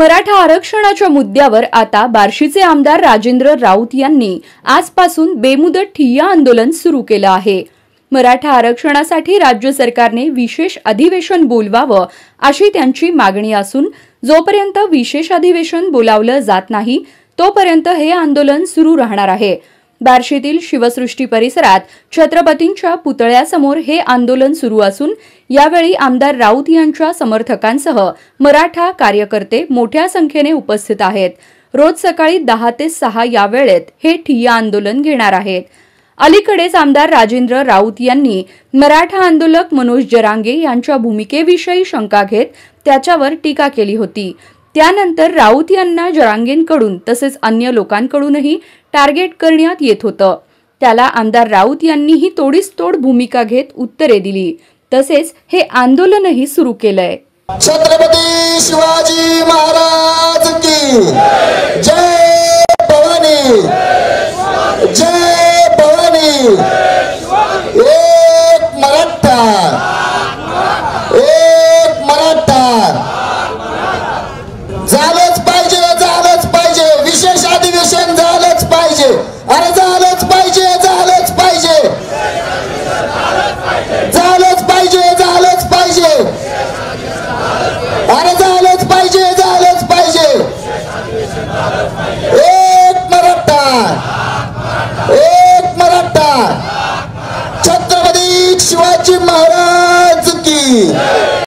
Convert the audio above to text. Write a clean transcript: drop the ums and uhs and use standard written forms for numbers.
मराठा आरक्षणाच्या मुद्द्यावर आता बार्शीचे आमदार राजेंद्र राऊत यांनी आजपासून बेमुदत ठिय्या आंदोलन सुरू केलं आहे। मराठा आरक्षणासाठी राज्य सरकारने विशेष अधिवेशन बोलवावं अशी त्यांची मागणी असून जोपर्यंत विशेष अधिवेशन बोलावलं जात नाही तोपर्यंत हे आंदोलन सुरू राहणार आहे। बार्शीतील शिवसृष्टी परिसरात छत्रपतींच्या पुतळ्यासमोर हे आंदोलन सुरू असून यावेळी आमदार राऊत यांच्या समर्थकांसह मराठा कार्यकर्ते मोठ्या संख्येने उपस्थित आहेत। रोज सकाळी 10 ते 6 या वेळेत हे ठिय्या आंदोलन घेणार आहेत। अलीकडेच आमदार राजेंद्र राऊत यांनी मराठा आंदोलक मनोज जरांगे यांच्या भूमिकेविषयी शंका घेत त्याच्यावर टीका केली होती। त्यानंतर राऊत यांना जरांगेंकडून तसेच अन्य लोकांकडूनही टार्गेट करण्यात येत होतं। त्याला आमदार राऊत यांनीही तोडीस तोड भूमिका घेत उत्तरे दिली। तसेच हे आंदोलनही सुरू केलंय। छत्रपती शिवाजी महाराज की जय भवानी, जय भवानी। एक मराठा, एक मराठा झालंच पाहिजे, झालंच पाहिजे। विशेष अधिवेशन झालंच पाहिजे, अरे झालंच पाहिजे, झालंच पाहिजे, झालंच पाहिजे, झालंच पाहिजे, अरे झालंच पाहिजे, झालंच पाहिजे। एक मराठा, एक मराठा। छत्रपती शिवाजी महाराज की